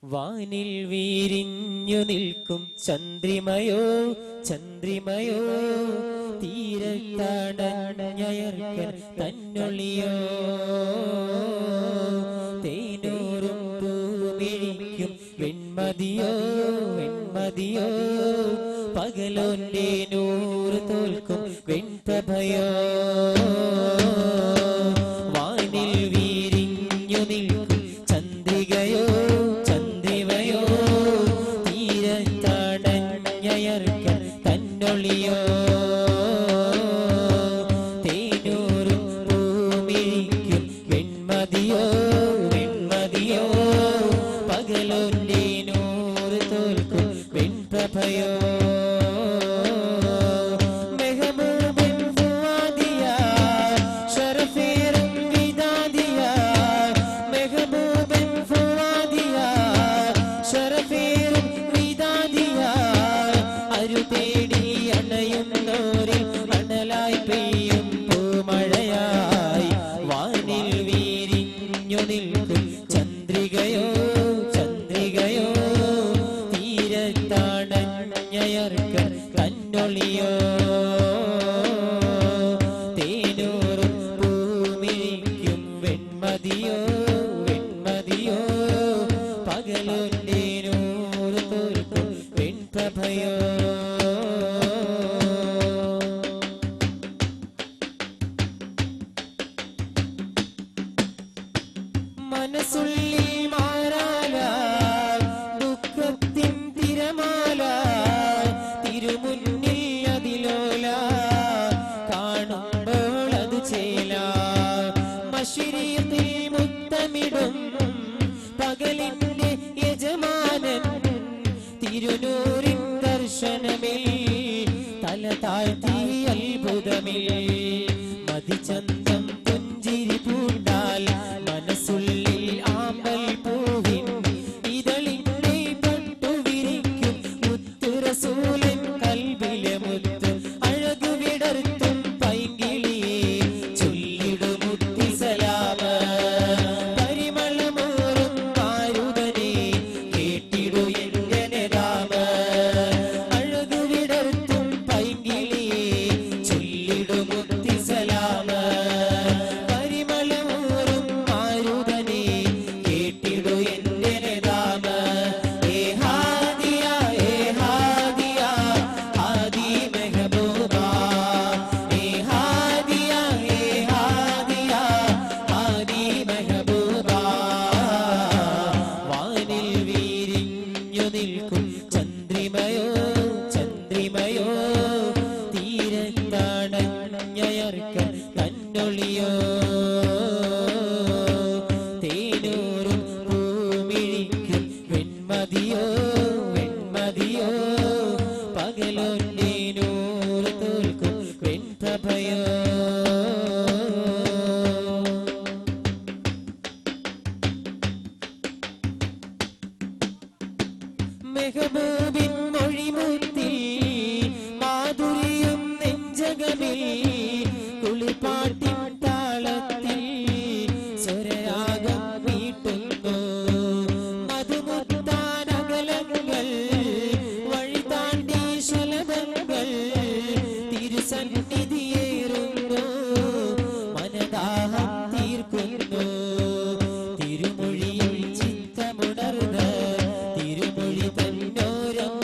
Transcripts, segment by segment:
വാനിൽ വീരിഞ്ഞു നിൽക്കും ചന്ദ്രിമയോ ചന്ദ്രിമയോ തീരത്താടഞ്ഞയർക്കൻ തന്നൊളിയോ തേനൂറും പൂമിഴിക്കും വെൺമതിയോ വെൺമതിയോ പകലോന്റെ നൂറ് തോൽക്കും വെൺപ്രഭയോ വാനിൽ വീരിഞ്ഞു നിൽക്കും ചന്ദ്രികയോ ചന്ദ്രിമയോ തീരത്താടഞ്ഞയർക്കൻ തന്നൊളിയോ തേനൂറും പൂമിഴിക്കും വെൺമതിയോ വെൺമതിയോ പകലോന്റെ നൂറ് തോൽക്കും വെൺപ്രഭയോ ചന്ദ്രികയോ ചന്ദ്രികയോ തീരത്താടഞ്ഞയർക്കൻ തന്നൊളിയോ തേനൂറും പൂമിഴിക്കും വെൺമതിയോ വെൺമതിയോ പകലോന്റെ നൂറ് തോൽക്കും വെൺപ്രഭയോ മനസ്സുള്ളിൽ മാറാല ദുഃഖത്തിൻ തിരമാല തിരുമുന്നിൽ അതിലോല കാണുമ്പോൾ അത് ചേല മശിരിയത്തിൽ മുത്തമിടും പകലിന്റെ യജമാനൻ തിരുനൂറിൻ ദർശനമിൽ തല താഴ്ത്തി അത്ഭുതമിൽ മതിചന്തം പുഞ്ചിരി പൂണ്ടാൽ മനസ്സുള്ളിൽ ചന്ദ്രിമയോ ചന്ദ്രിമയോ തീരത്താടഞ്ഞയർക്കൻ തന്നൊളിയോ തേനൂറും പൂമിഴിക്കും വെൺമതിയോ വെൺമതിയോ പകലോന്റെ നൂറ് തോൽക്കും വെൺപ്രഭയോ മെഹബൂബിൻ മൊഴിമുത്തിൽ മാധുര്യം നെഞ്ചകമിൽ കുളിപ്പാട്ടിൻ താളത്തിൽ സ്വരരാഗം മീട്ടുന്നു മധുമുത്താനകലങ്ങൾ വഴി താണ്ടി ശലഭങ്ങൾ തിരുസന്നിധിയേറുന്നു മനദാഹം തീർക്കുന്നു തിരുമൊഴിയിൽ ചിത്തമുണർന്ന് തിരുമൊഴി തന്നോരം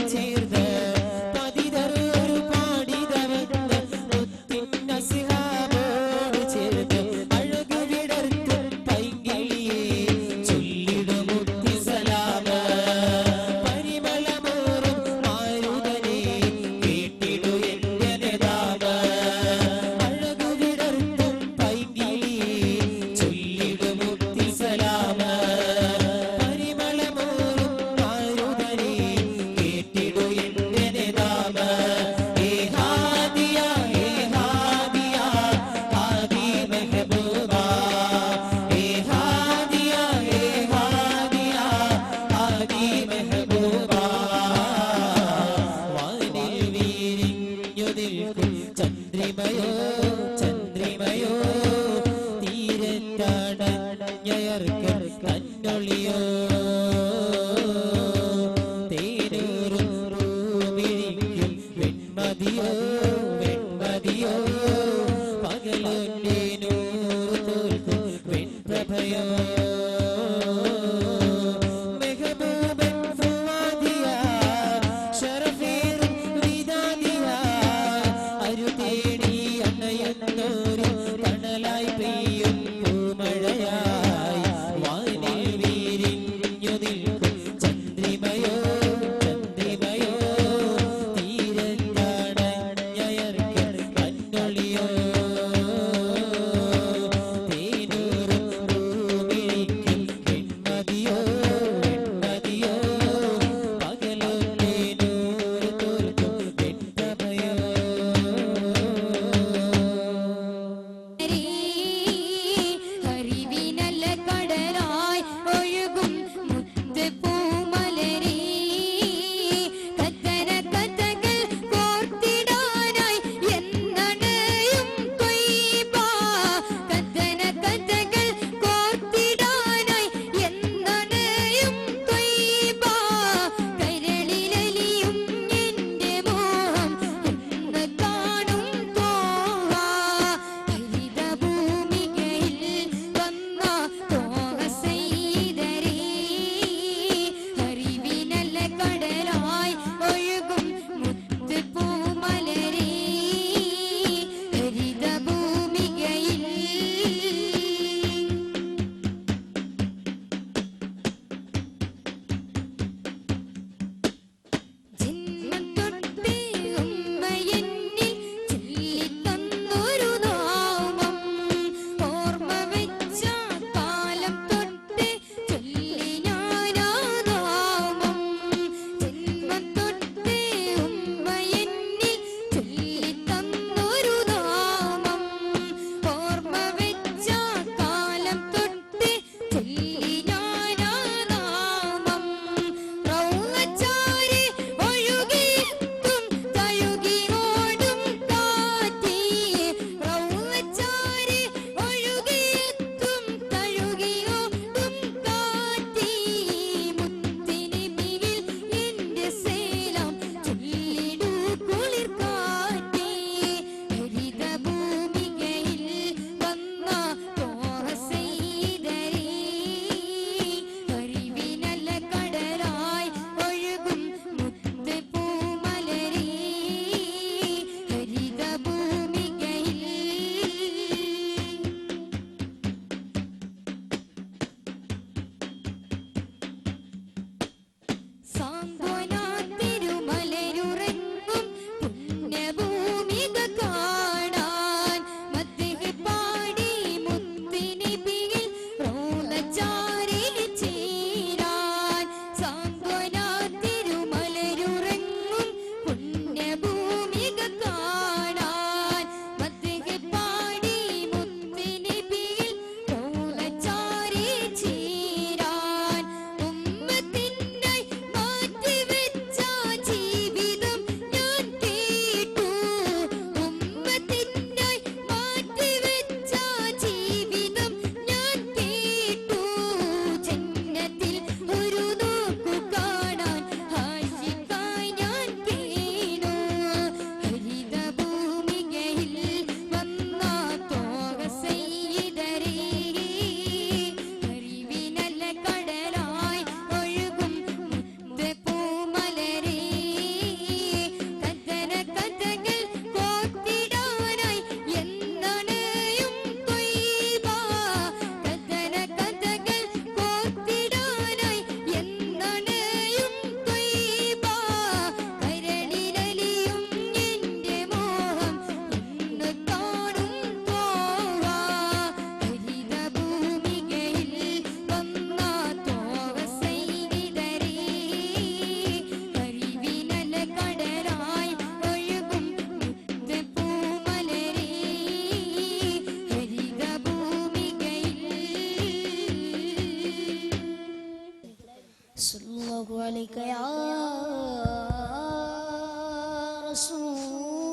सल्लल्लाहु अलैका या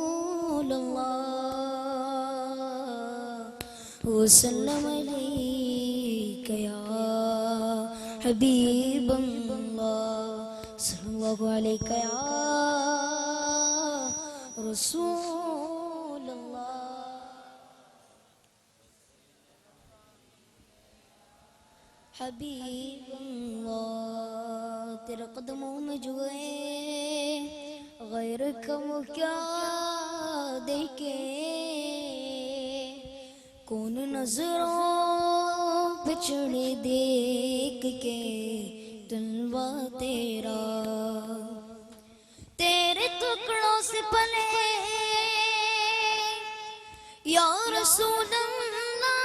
रसूलल्लाह वसल्लम अलैका या हबीबल्लाह सल्लल्लाहु अलैका या रसूलल्लाह हबीबल्लाह तेरे कदमों में जो है गैर का वो क्या देखे कौन नजरों पे चढ़े देख के तलवा तेरा तेरे टुकड़ों से पले या रसूल अल्लाह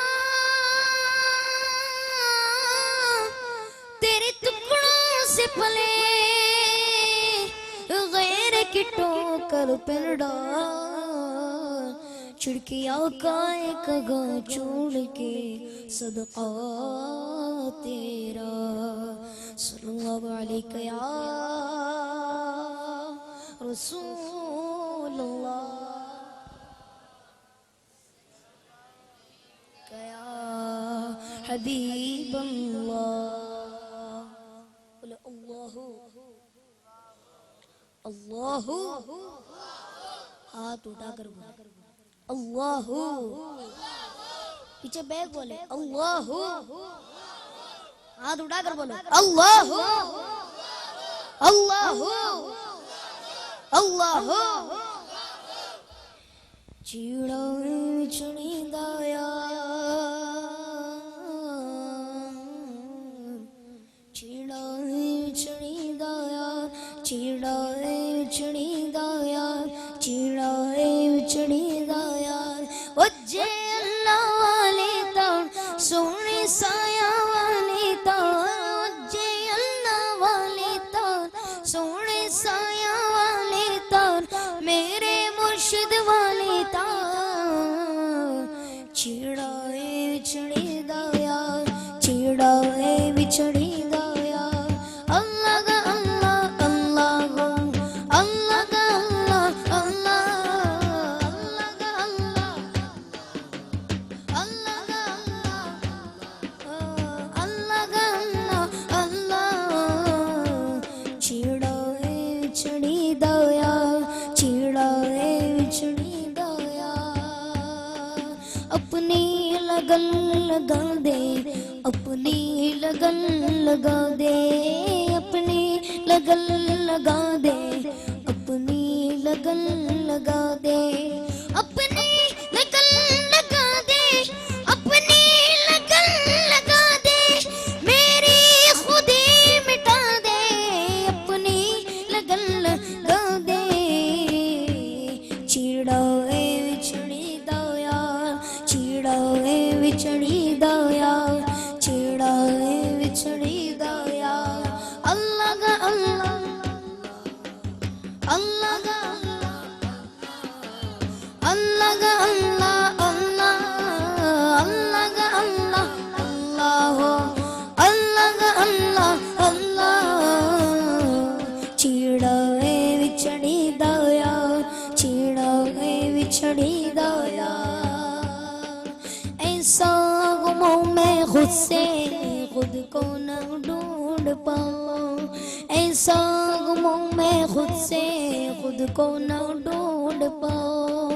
तेरे टुकड़ों से पले गैर की ठोकर पर डाल छिड़किया काय कगा छोड़ के सदका तेरा सल्लल्लाहु अलैहि या रसूलल्लाह या हबीबल्लाह अल्लाहु हाथ उठाकर बोले अल्लाहु पीछे बैग बोले अल्लाहु हाथ उठाकर बोलो अल्लाहु अल्लाहु अल्लाहु चीड़ा चुनी दाया चीड़ा चुनी दाया चीड़ा चुनी दाया चीड़ा चुनी दाया वज्जे अल्लाह वाले तान सोने साया वाले तान वज्जे अल्लाह वाले तान सोने साया वाले तान मेरे मुर्शिद वाले तान चीड़ाए बिछड़ी दाया चीड़ाए बिछड़ी दाया अल्लाह का अल्लाह अल्लाह गो अल्लाह का अल्लाह अल्लाह अल्लाह का अल्लाह अल्लाह का अल्लाह का अल्लाह अल्लाह चीड़ाए बिछड़ी दाया चीड़ाए बिछड़ी दाया अपनी लगन लगा दे अपनी लगन लगा दे अपनी लगन लगा दे अपनी लगन लगा दे अपनी लगन लगा दे अपनी लगन लगा दे मेरी खुदी मिटा दे अपनी خود سے خود کو نہ ڈھونڈ پاؤں، ایسا غموں میں خود سے خود کو نہ ڈھونڈ پاؤں،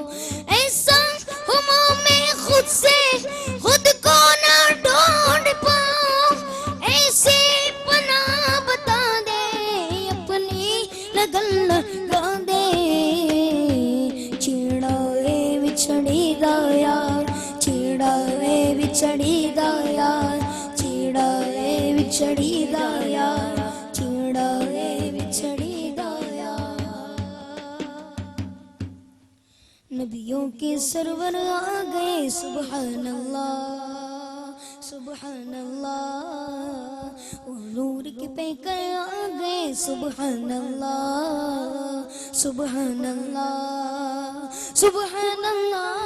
ایسا غموں میں خود سے خود کو نہ ڈھونڈ پاؤں، ایسے پناہ بتا دے اپنی لگن لگا دے، چیڑا ہے بچھڑی دا یار، چیڑا ہے بچھڑی دا یار، چیڑا ہے بچھڑی دا یار، چیڑا ہے بچھڑی دا یار۔ نبیوں کے سرور آ گئے سبحان اللہ سبحان اللہ، وہ نور کے پیکر آ گئے سبحان اللہ سبحان اللہ سبحان اللہ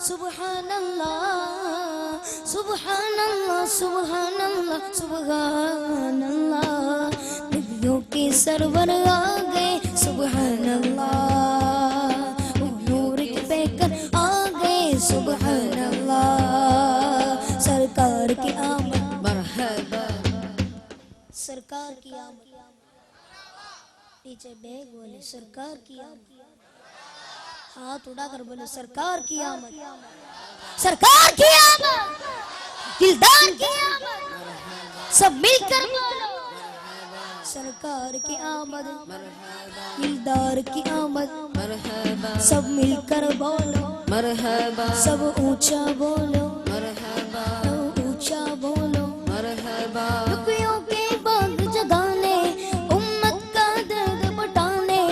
سبحان اللہ سبحان اللہ سبحان اللہ سبحان اللہ، نبیوں کے سرور آ گئے سبحان اللہ، وہ نور کے پیکر آ گئے سبحان اللہ، سرکار کی آمد مرحبا، سرکار کی آمد، پیچھے بیگ بولے سرکار کی آمد، ہاتھ اڑا کر بولے سرکار کی آمد، سرکار کی آمد، دلدار کی آمد، سب مل کر بولو سرکار کی آمد، دلدار کی آمد، سب مل کر بولو مرحبا، سب اونچا بولو مرحبا، اونچا بولو مرحبا، رکیوں کے باغ جگانے، امت کا درد بٹانے،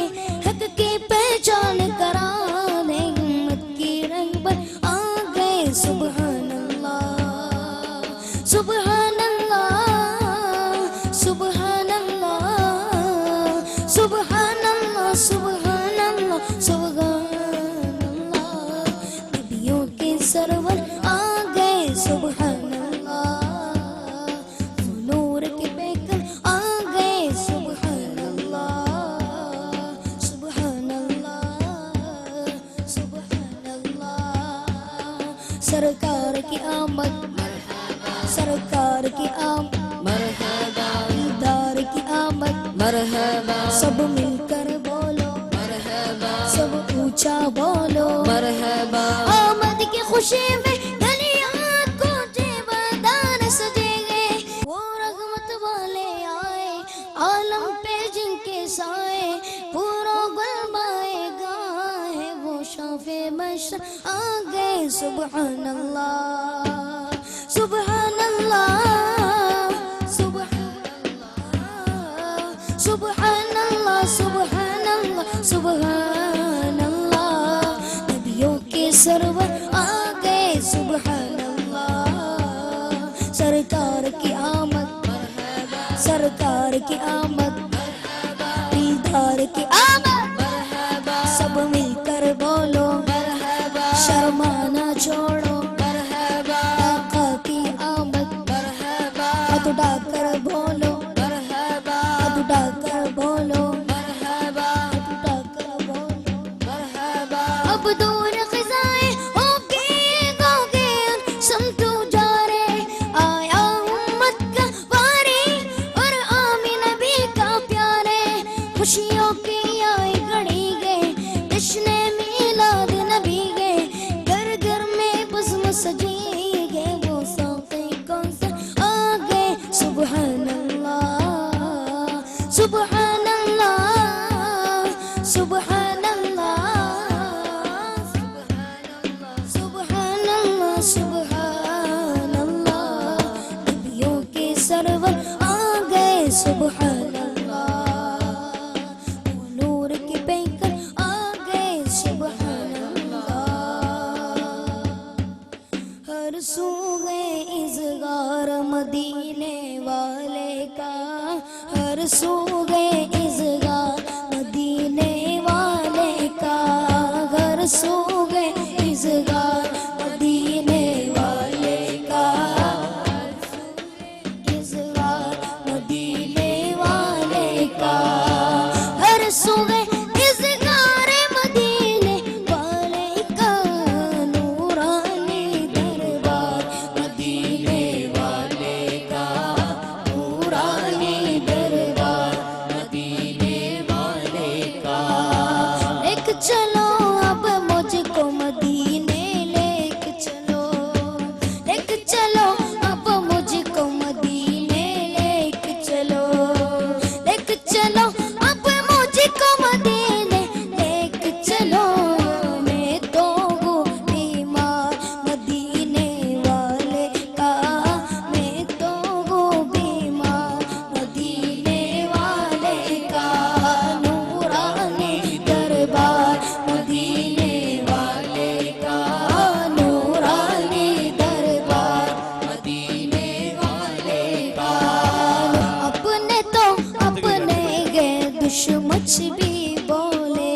حق کی پہچان کرانے، امت کی رغبت آ گئے سبحان اللہ سبحان اللہ سبحان اللہ سبحان اللہ سبحان اللہ سبحان اللہ، نبیوں کے سرور آ گئے سبحان اللہ، نور کے پیکر آ گئے سبحان اللہ سبحان اللہ سبحان اللہ، سرکار کی آمد سرکار کی آمد مرحبا، دلدار کی آمد مرحبا، سب مل کر بولو مرحبا، سب اونچا بولو مرحبا، آمد کی خوشی میں گلیاں کوچے میدان سجے گے، وہ رحمت والے آئے عالم پہ جن کے سائے، پورا گلمائے گائے، وہ شافع مشر آ گئے سبحان اللہ سبحان اللہ سبحان اللہ سبحان اللہ سبحان اللہ سبحان اللہ، نبیوں کے سرور آ گئے سبحان اللہ، سرکار کی آمد سرکار کی آمد، دیدار کی آمد، سب مل کر بولو شرمانا چھوڑو، آقا کی آمد، ہاتھ اٹھا کر بولو ہاتھ اٹھا کر بولو ہاتھ اٹھا کر بولو، اب دور خزائیں ہو کے گاؤں کے سمتو جا رہے، آیا امت کا واری اور آمین نبی کا پیارے، خوشیوں کی آئی گھڑی گئے، جشن میلاد نبی گئے، گھر گھر میں بزم سجی گئے، وہ ساقی کون سا آ گئے سبحان اللہ سبحان اللہ سبحان اللہ سبحان اللہ سبحان اللہ، نبیوں کے سرور آ گئے سبحان اللہ، وہ نور کے پیکر آ گئے سبحان اللہ، ہر سو گئے اذگار مدینے والے کا، ہر سو گئے اذگار مدینے والے کا، ہر سو گئے اذگار مدینے والے کا، اذگار مدینے والے کا، ہر سو گئے اذگار مدینے والے کا، نورانی دربار مدینے दुश्मच भी बोले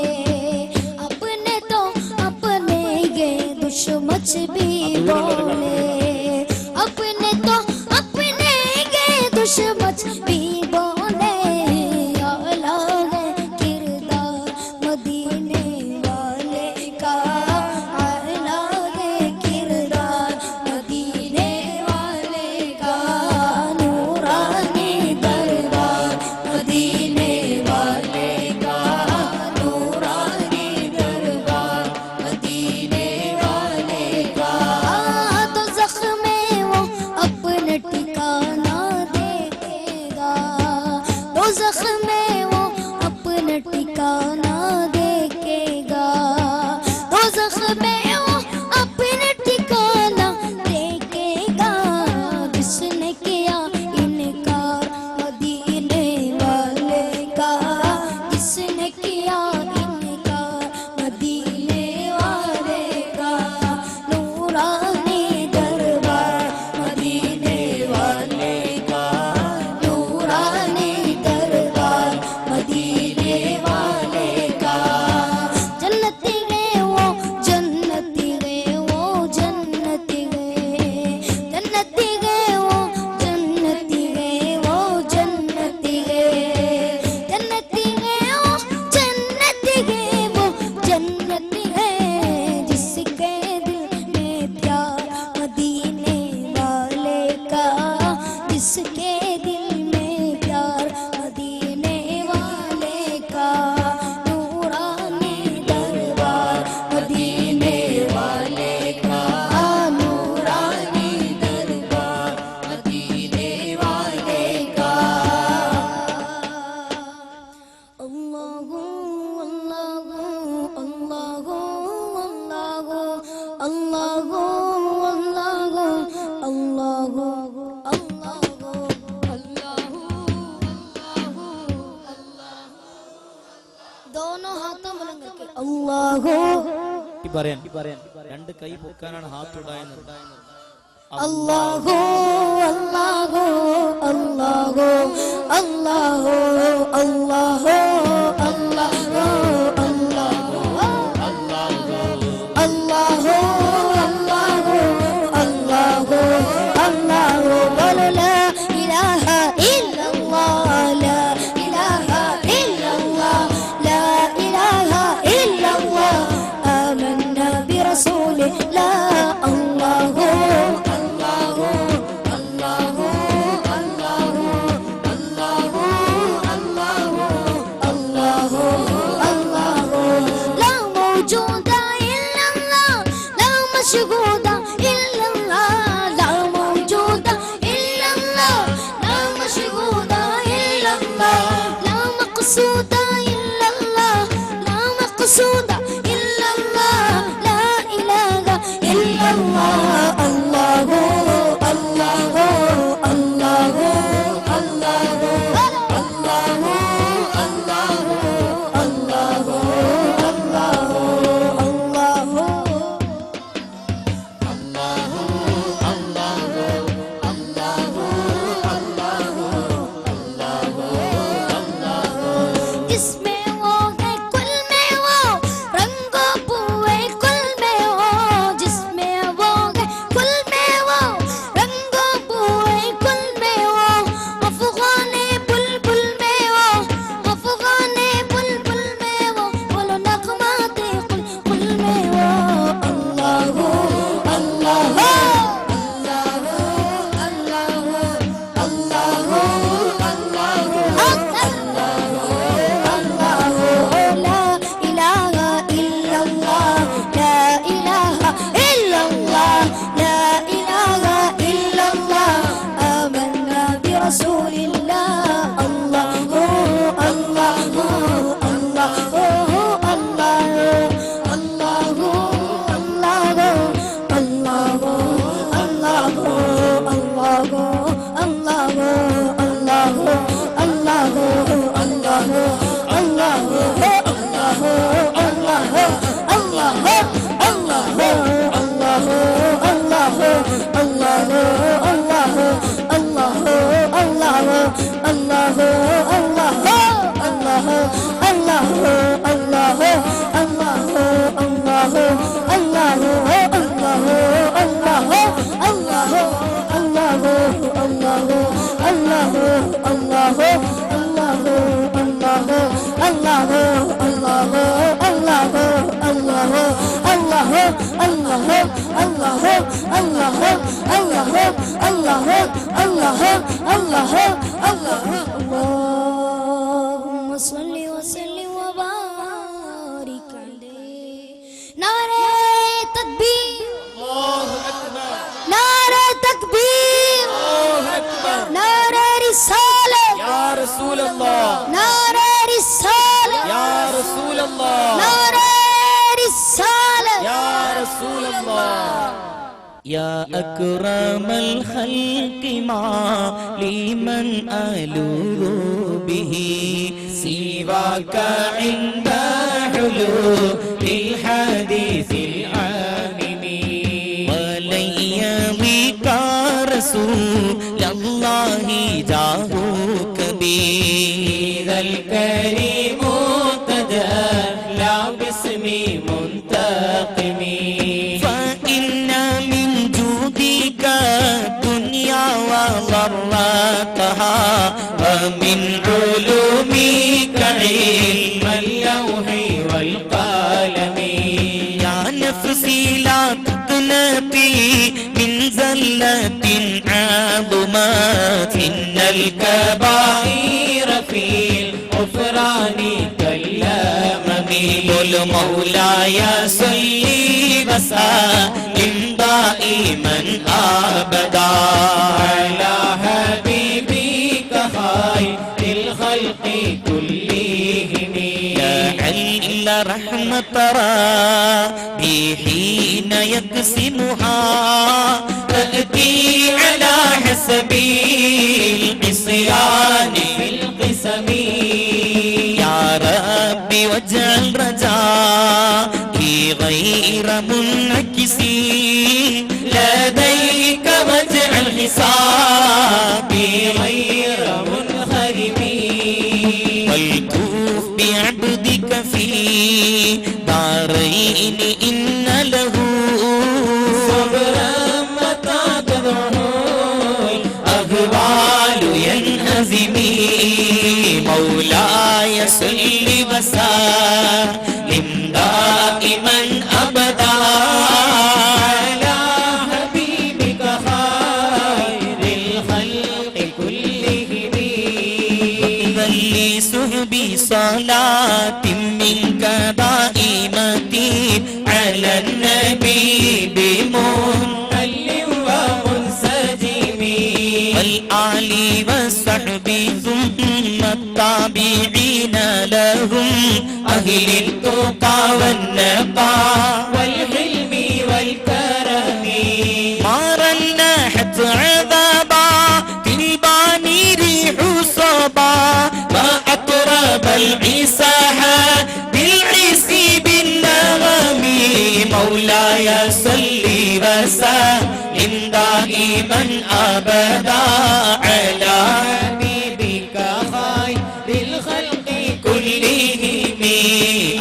अपने तो अपने ये दुश्मच भी बोले अपने तो अपने ये दुश्मच भी बोले अलग किरदार मदीने वाले का अलग किरदार मदीने वाले का नूरानी दरबार मदीने वाले का नूरानी दरबार मदीने वाले का तो जख्म में वो अपना ठिकाना देखेगा तो जख्म में वो अपना ठिकाना देखेगा तो जख्म में वो अपना ठिकाना देखेगा जिसने किया इनकार मदीने वाले का जिसने किया इनकार मदीने वाले का नूरानी दरबार मदीने वाले का नूरानी दरबार मदीने वाले का जन्नती गए वो जन्नती गए वो जन्नती गए जन्नती गए वो जन्नती गए वो जन्नती गए जन्नती गए वो जन्नती गए वो जन्नती गए जिसके दिल में प्यार मदीने वाले का जिसके दिल में प्यार मदीने वाले का नूरानी दरबार मदीने वाले का नूरानी दरबार मदीने वाले का अल्लाहु अल्लाहु अल्लाहु अल्लाहु अल्लाहु अल्लाहु अल्लाहु अल्लाहु दोनों हाथों बुलंद करके अल्लाहु പറയാൻ രണ്ട് കൈ പൊക്കാനാണ് ഹാത്ത് ഉണ്ടായിരുന്നത് അല്ലാഹു അല്ലാഹു അല്ലാഹു അല്ലാഹു അല്ലാഹു അല്ലാഹു അല്ലാഹു അല്ലാഹു അല്ലാഹു അല്ലാഹു വല ലാ ഇലാഹ ഇല്ലല്ലാഹ് ലാ ഇലാഹ ഇല്ലല്ലാഹ് ലാ ഇലാഹ ഇല്ലല്ലാഹ് ആമന്ന ബിറസൂലി ലാ അല്ലാഹു അല്ലാഹു അല്ലാഹു അല്ലാഹു അല്ലാഹു അല്ലാഹു അല്ലാഹു അല്ലാഹു ലാ മൗജൂദ ഇല്ലല്ലാഹ് ലാ മശ്ഹൂദ ഇല്ലല്ലാഹ് ലാ മൗജൂദ ഇല്ലല്ലാഹ് ലാ മശ്ഹൂദ ഇല്ലല്ലാഹ് ലാ മഖ്സൂദ ഇല്ലല്ലാഹ് ലാ മഖ്സൂദ ഇല്ലല്ലാഹ് ലാ ഇലാഹ ഇല്ലല്ലാഹ് അല്ലാഹു അല്ലാഹു അല്ലാഹു അല്ലാഹു അല്ലാഹു അല്ലാഹു അല്ലാഹു അല്ലാഹു അല്ലാഹു اللهم صل وسلم وبارك عليه نعرہ تکبیر نعرہ تکبیر نعرہ رسالت یا رسول اللہ نعرہ رسالت یا رسول اللہ نعرہ رسالت یا رسول اللہ یا اکرم الخلق ما لمن ألوذ به سواك عند حلول الحديث العامم ولن يضيق رسول الله جاهك بذا الكريم تجلى باسم منتقم فإن من جودك الدنيا وضرتها ومن علومك علم اللوح والقلم يا نفسي لا تقنطي من زلة عظمت إن الكبائر في الغفران كالأمم قل مولاي صل وسلم دائما أبدا على حبيبك خير الخلق كلهم يا علم رحمة ربي حين يقسمها تأتي على حسب العصيان في القسم يا ربي واجعل رجائي غير منعكس لديك واجعل حسابي غير منخرم والكوف بعبدك في دارين إن له صبرا متى تدعو الأهوال ينهزمي مولاي صل وسلم دائما أبدا على حبيبك خير الخلق كلهم وإذا لسهبي صلاة منك دائمة على النبي بمنهل ومنسجم والآل والصحب ثم التابعين لهم أهل التقى والنقى والحلم والكرم ما رنحت عذابا تلباني ريح صبا ما أقرب العساها بالعسي بالنغم مولاي صل وسلم دائما أبدا على حبيبك خير الخلق كلهم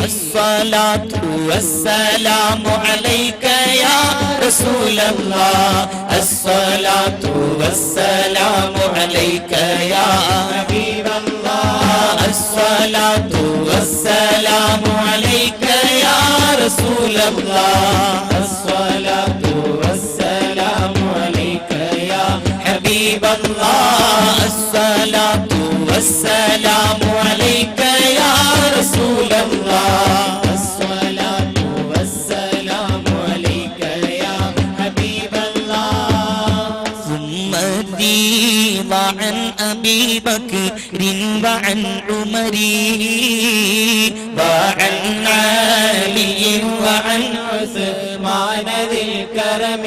الصلاة والسلام عليك يا رسول الله الصلاة والسلام عليك يا حبيب الله الصلاة والسلام عليك يا رسول الله الصلاة والسلام عليك يا حبيب الله الصلاة والسلام عليك يا رسول الله الصلاة والسلام عليك يا حبيب الله ثم الدين عن أبي بكر وعن عمر وعن علي وعن عثمان ذي الكرم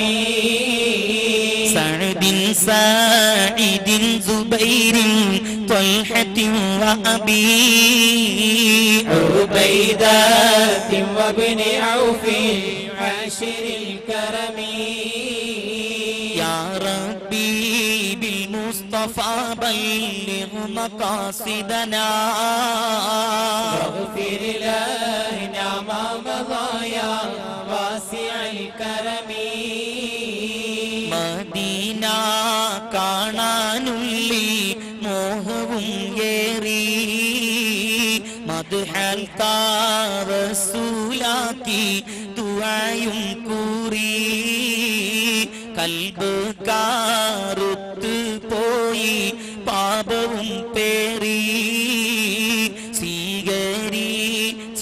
سعد سعيد زبير طلحة وأبي عبيدة وابن عوف عاشر الكرم يا ربي بالمصطفى بلغ مقاصدنا واغفر لنا ما مضى يا واسع الكرم മദീന കാണാനുള്ളി മോഹവും ഏറി മദ്ഹൽ റസൂലാക്കി ദുആയും കൂറി കൽബ് കാറുത്ത് പോയി പാപവും പേറി സ്വീകരിച്ചിടാൻ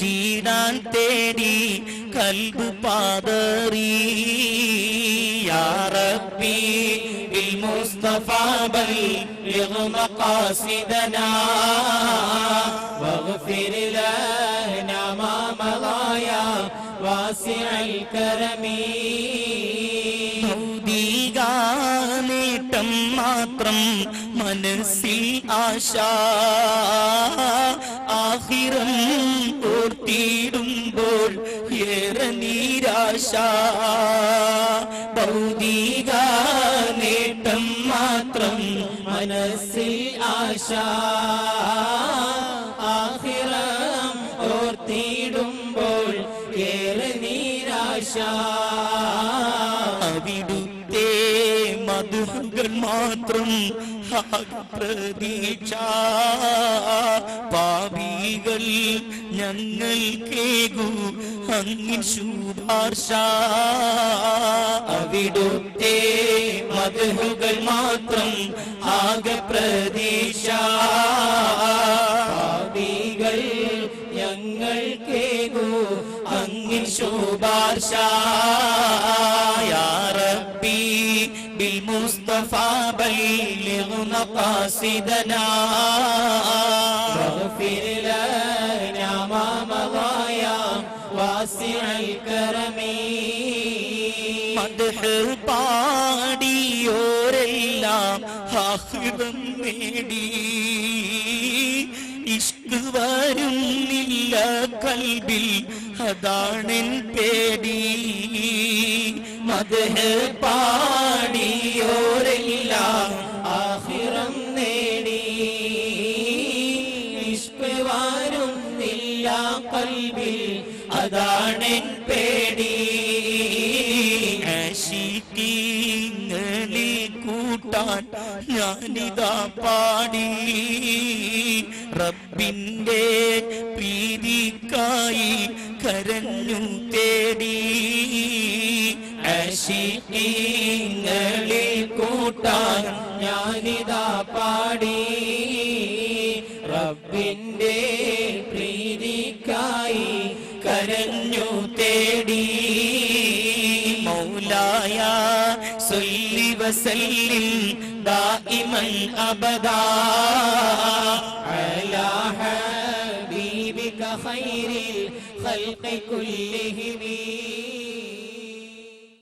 തേടി കൽബ് പാതറി യാ റബ്ബി بالمصطفى بلغ مقاصدنا واغفر لنا ما مضى يا واسع الكرم ഭൗതികാനേട്ടം മാത്രം മനസ്സിൽ ആശ ആഖിറം ഓർത്തിടുമ്പോൾ ഏറെ നിരാശ ഭൗതികാനേട്ടം മാത്രം മനസ്സിൽ ആശ ആഖിറം ഓർത്തിടുമ്പോൾ ഏറെ നിരാശ അവിടുത്തെ മധുഹകൾ മാത്രം പ്രതീക്ഷ പാപികൾ ഞങ്ങൾ കേകൂ അങ്ങിൻ ശുപാർശ അവിടുത്തെ മധുഹകൾ മാത്രം ആകെ പ്രതീക്ഷ പാപികൾ ഞങ്ങൾ കേകൂ അങ്ങിൻ ശുപാർശ യാ റബ്ബി بالمصطفى بلغ مقاصدنا واغفر لنا ما مضى يا واسع الكرم മദ്ഹ് പാടിയോരെല്ലാം ആഖിറം നേടി ഇഷ്ക് വരുന്നില്ല കൽബിൽ അതാണെൻ പേടി മദ്ഹ് പാടിയോരെല്ലാം ആഖിറം നേടി ഇഷ്ക് വരുന്നില്ല കൽബിൽ അതാണെൻ പേടി ആശിഖീങ്ങളിൽ കൂട്ടാൻ ഞാനിതാ പാടി റബ്ബിന്റെ പ്രീതിക്കായി കരഞ്ഞു തേടി ആശിഖീങ്ങളിൽ കൂട്ടാൻ ഞാനിതാ പാടി റബ്ബിന്റെ പ്രീതിക്കായി കരഞ്ഞു തേടി മൗലായ സല്ലി വസല്ലിം ദായിമൻ അബദാ അലാ ഹബീബിക ഖൈറിൽ ഖൽഖി കുല്ലിഹിം